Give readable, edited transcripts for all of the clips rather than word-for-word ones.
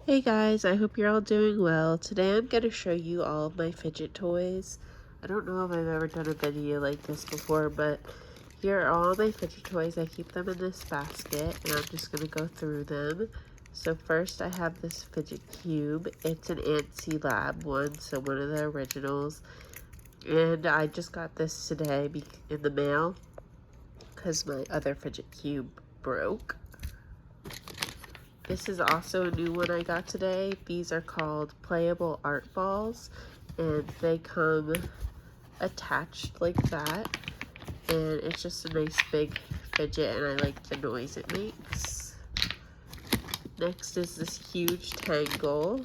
Hey guys, I hope you're all doing well. Today I'm going to show you all of my fidget toys. I don't know if I've ever done a video like this before, but here are all my fidget toys. I keep them in this basket and I'm just going to go through them. So first I have this fidget cube. It's an Antsy Lab one, so one of the originals. And I just got this today in the mail because my other fidget cube broke. This is also a new one I got today. These are called playable art balls, and they come attached like that. And it's just a nice big fidget, and I like the noise it makes. Next is this huge tangle.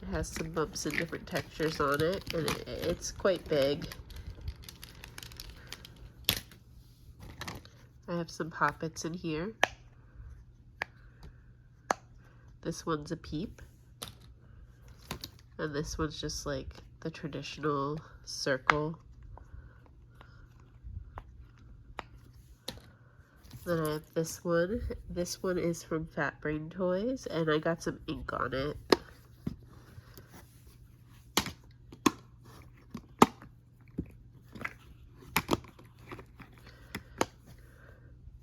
It has some bumps and different textures on it, and it's quite big. I have some poppets in here. This one's a peep. And this one's just like the traditional circle. Then I have this one. This one is from Fat Brain Toys, and I got some ink on it.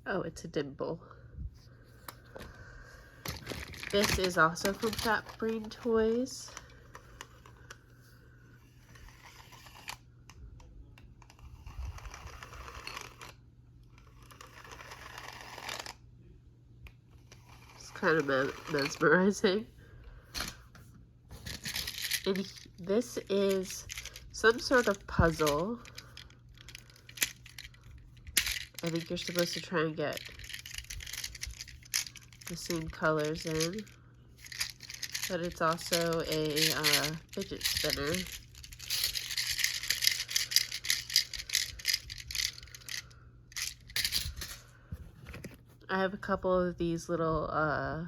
Oh, it's a dimple. This is also from Fat Brain Toys. It's kind of mesmerizing. And this is some sort of puzzle. I think you're supposed to try and get the same colors in, but it's also a fidget spinner. I have a couple of these little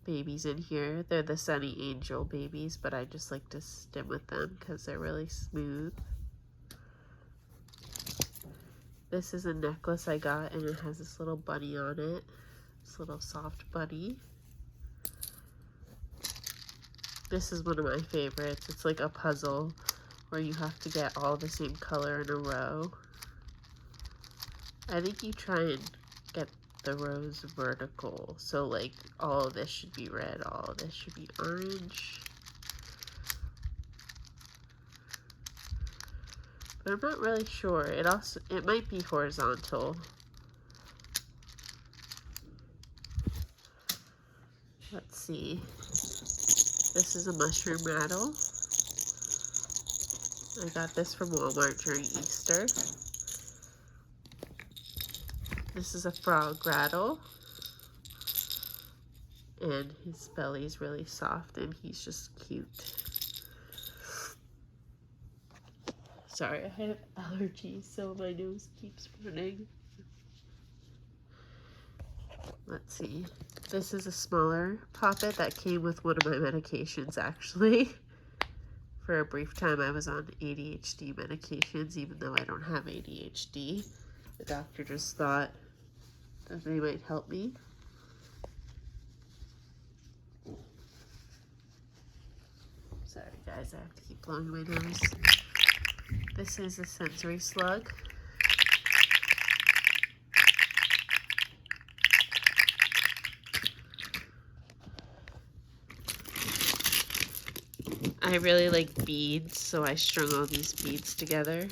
babies in here. They're the Sunny Angel babies, but I just like to stim with them because they're really smooth. This is a necklace I got, and it has this little bunny on it. This little soft bunny. This is one of my favorites. It's like a puzzle where you have to get all the same color in a row. I think you try and get the rows vertical. So like all of this should be red, all of this should be orange. But I'm not really sure. It might be horizontal. Let's see. This is a mushroom rattle. I got this from Walmart during Easter. This is a frog rattle. And his belly's really soft and he's just cute. Sorry, I have allergies, so my nose keeps running. Let's see. This is a smaller poppet that came with one of my medications, actually. For a brief time, I was on ADHD medications, even though I don't have ADHD. The doctor just thought that they might help me. Sorry, guys, I have to keep blowing my nose. This is a sensory slug. I really like beads, so I strung all these beads together.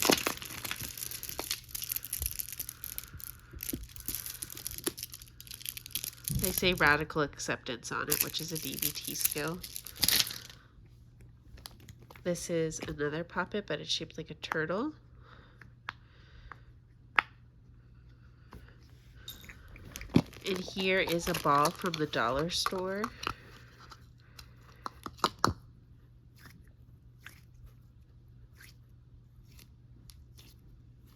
They say radical acceptance on it, which is a DBT skill. This is another poppet, but it's shaped like a turtle. And here is a ball from the dollar store.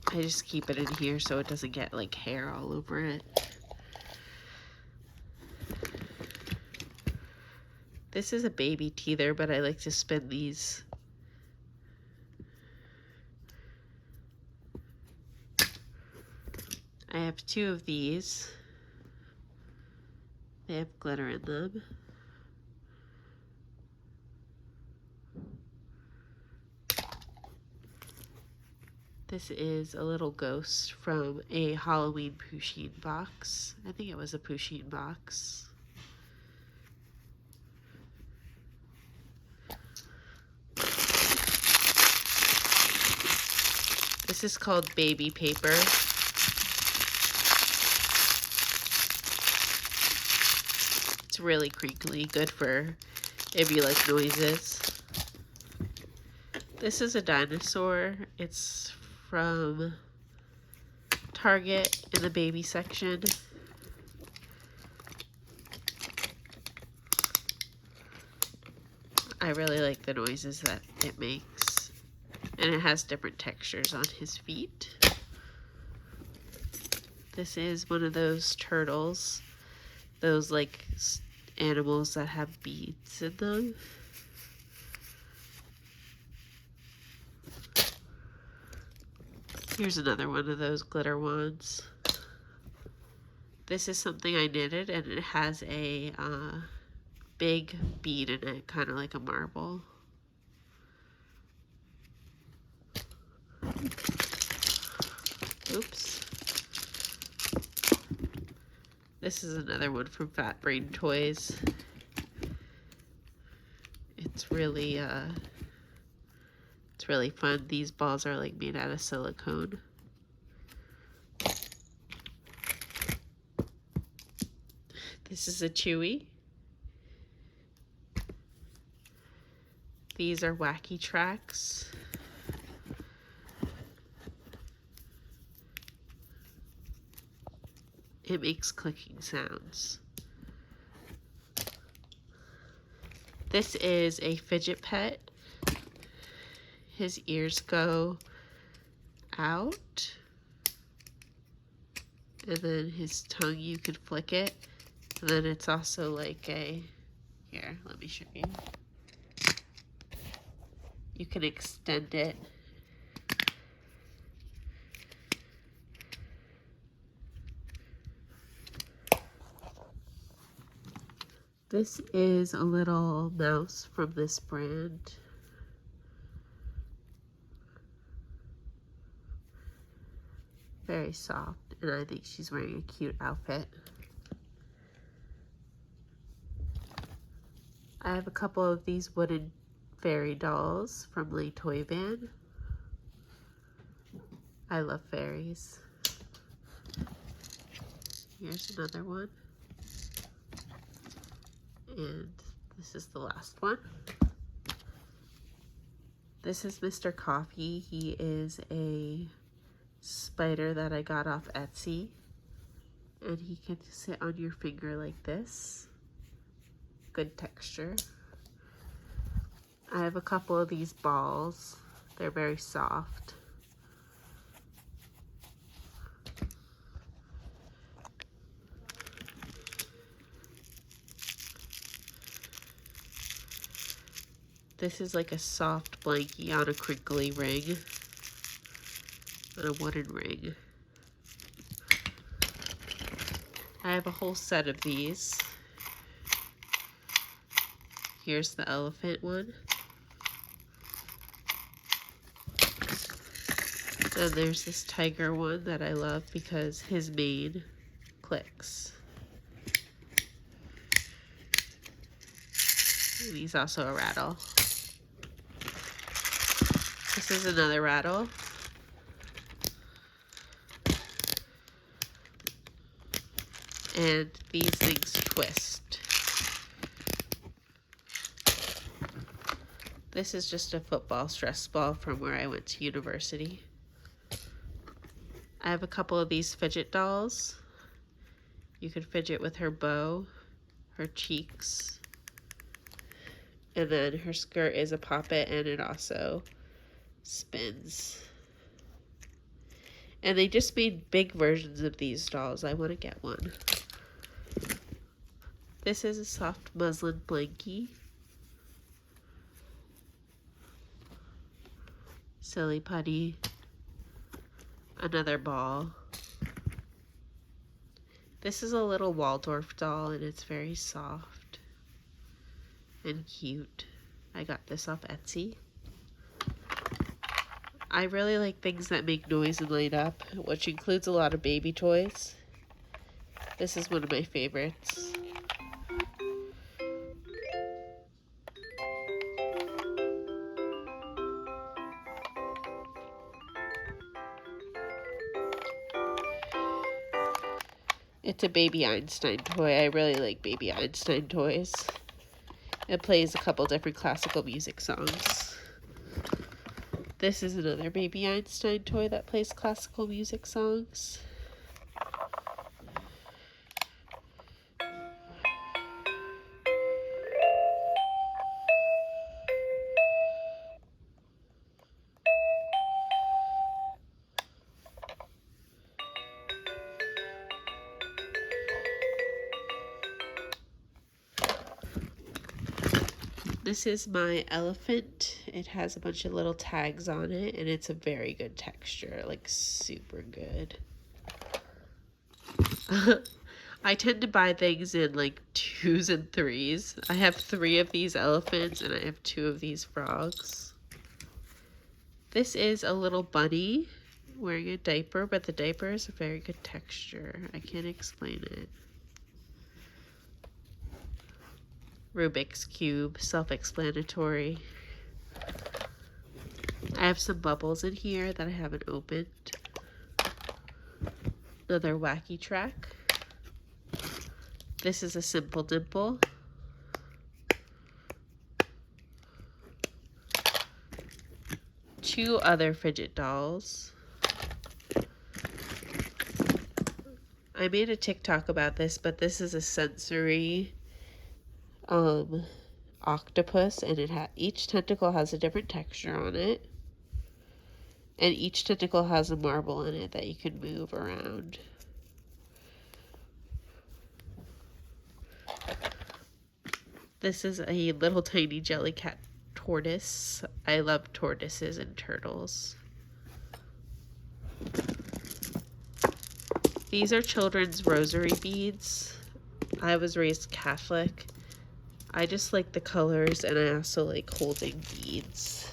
I just keep it in here so it doesn't get like hair all over it. This is a baby teether, but I like to spin these. I have two of these. They have glitter in them. This is a little ghost from a Halloween Pusheen box. I think it was a Pusheen box. This is called baby paper. It's really crinkly, good for if you like noises. This is a dinosaur. It's from Target in the baby section. I really like the noises that it makes. And it has different textures on his feet. This is one of those turtles. Those like animals that have beads in them. Here's another one of those glitter ones. This is something I knitted, and it has a big bead in it, kind of like a marble. Oops. This is another one from Fat Brain Toys. It's really fun. These balls are like made out of silicone. This is a Chewy. These are wacky tracks. It makes clicking sounds. This is a fidget pet. His ears go out. And then his tongue, you can flick it. And then it's also like a, here, let me show you. You can extend it. This is a little mouse from this brand. Very soft, and I think she's wearing a cute outfit. I have a couple of these wooden fairy dolls from Lay Toy Van. I love fairies. Here's another one. And this is the last one. This is Mr. Coffee. He is a spider that I got off Etsy. And he can sit on your finger like this. Good texture. I have a couple of these balls. They're very soft. This is like a soft blankie on a crinkly ring. On a wooden ring. I have a whole set of these. Here's the elephant one. And there's this tiger one that I love because his mane clicks. And he's also a rattle. This is another rattle. And these things twist. This is just a football stress ball from where I went to university. I have a couple of these fidget dolls. You can fidget with her bow, her cheeks, and then her skirt is a poppet and it also spins. And they just made big versions of these dolls. I want to get one. This is a soft muslin blankie. Silly putty. Another ball. This is a little Waldorf doll, and it's very soft and cute. I got this off Etsy. I really like things that make noise and light up, which includes a lot of baby toys. This is one of my favorites. It's a Baby Einstein toy. I really like Baby Einstein toys. It plays a couple different classical music songs. This is another Baby Einstein toy that plays classical music songs. This is my elephant. It has a bunch of little tags on it, and it's a very good texture, like super good. I tend to buy things in like 2s and 3s. I have 3 of these elephants, and I have 2 of these frogs. This is a little bunny wearing a diaper, but the diaper is a very good texture. I can't explain it. Rubik's Cube, self-explanatory. I have some bubbles in here that I haven't opened. Another wacky track. This is a simple dimple. Two other fidget dolls. I made a TikTok about this, but this is a sensory octopus, and each tentacle has a different texture on it, and each tentacle has a marble in it that you can move around. This is a little tiny jelly cat tortoise. I love tortoises and turtles. These are children's rosary beads. I was raised Catholic. I just like the colors, and I also like holding beads.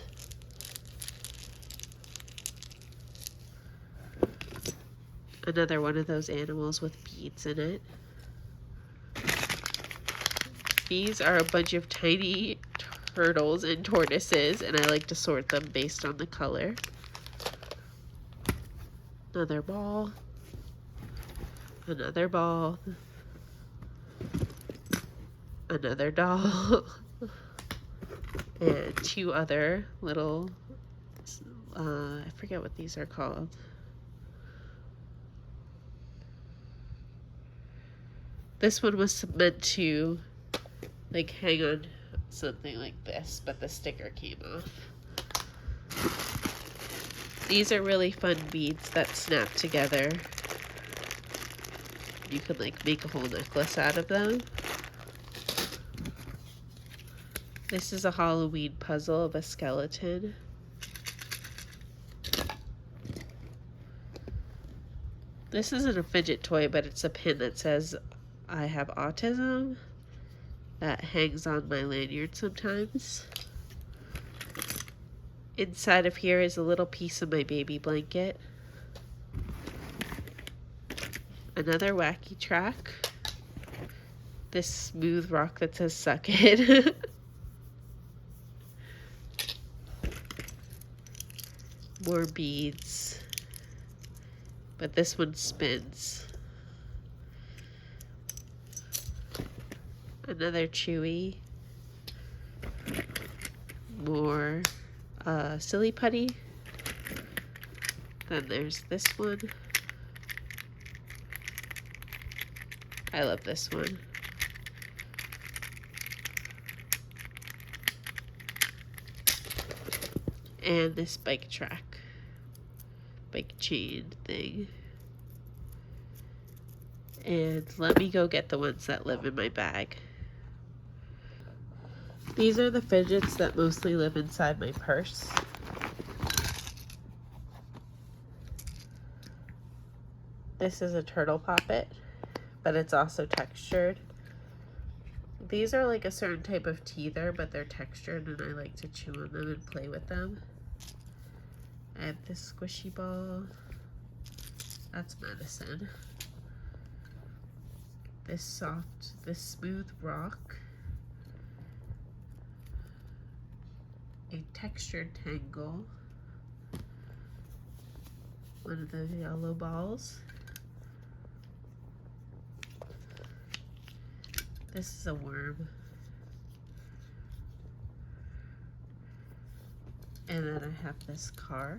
Another one of those animals with beads in it. These are a bunch of tiny turtles and tortoises, and I like to sort them based on the color. Another ball. Another ball. Another doll. And 2 other little, I forget what these are called. This one was meant to like hang on something like this, but the sticker came off. These are really fun beads that snap together. You could like make a whole necklace out of them. This is a Halloween puzzle of a skeleton. This isn't a fidget toy, but it's a pin that says I have autism that hangs on my lanyard sometimes. Inside of here is a little piece of my baby blanket. Another wacky track. This smooth rock that says suck it. More beads, but this one spins. Another Chewy. More silly putty. Then there's this one. I love this one. And this bike track. Bike chain thing. And let me go get the ones that live in my bag. These are the fidgets that mostly live inside my purse. This is a turtle poppet. but it's also textured. These are like a certain type of teether, but they're textured, and I like to chew on them and play with them. I have this squishy ball. That's medicine. This smooth rock. A textured tangle. One of the yellow balls. This is a worm. And then I have this car.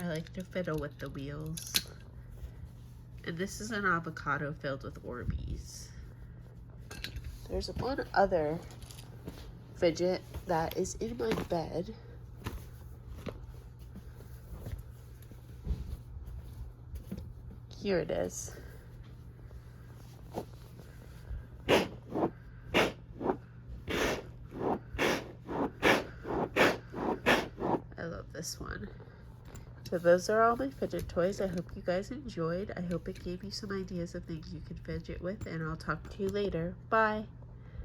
I like to fiddle with the wheels. And this is an avocado filled with Orbeez. There's one other fidget that is in my bed. Here it is. I love this one. So those are all my fidget toys. I hope you guys enjoyed. I hope it gave you some ideas of things you can fidget with, and I'll talk to you later. Bye.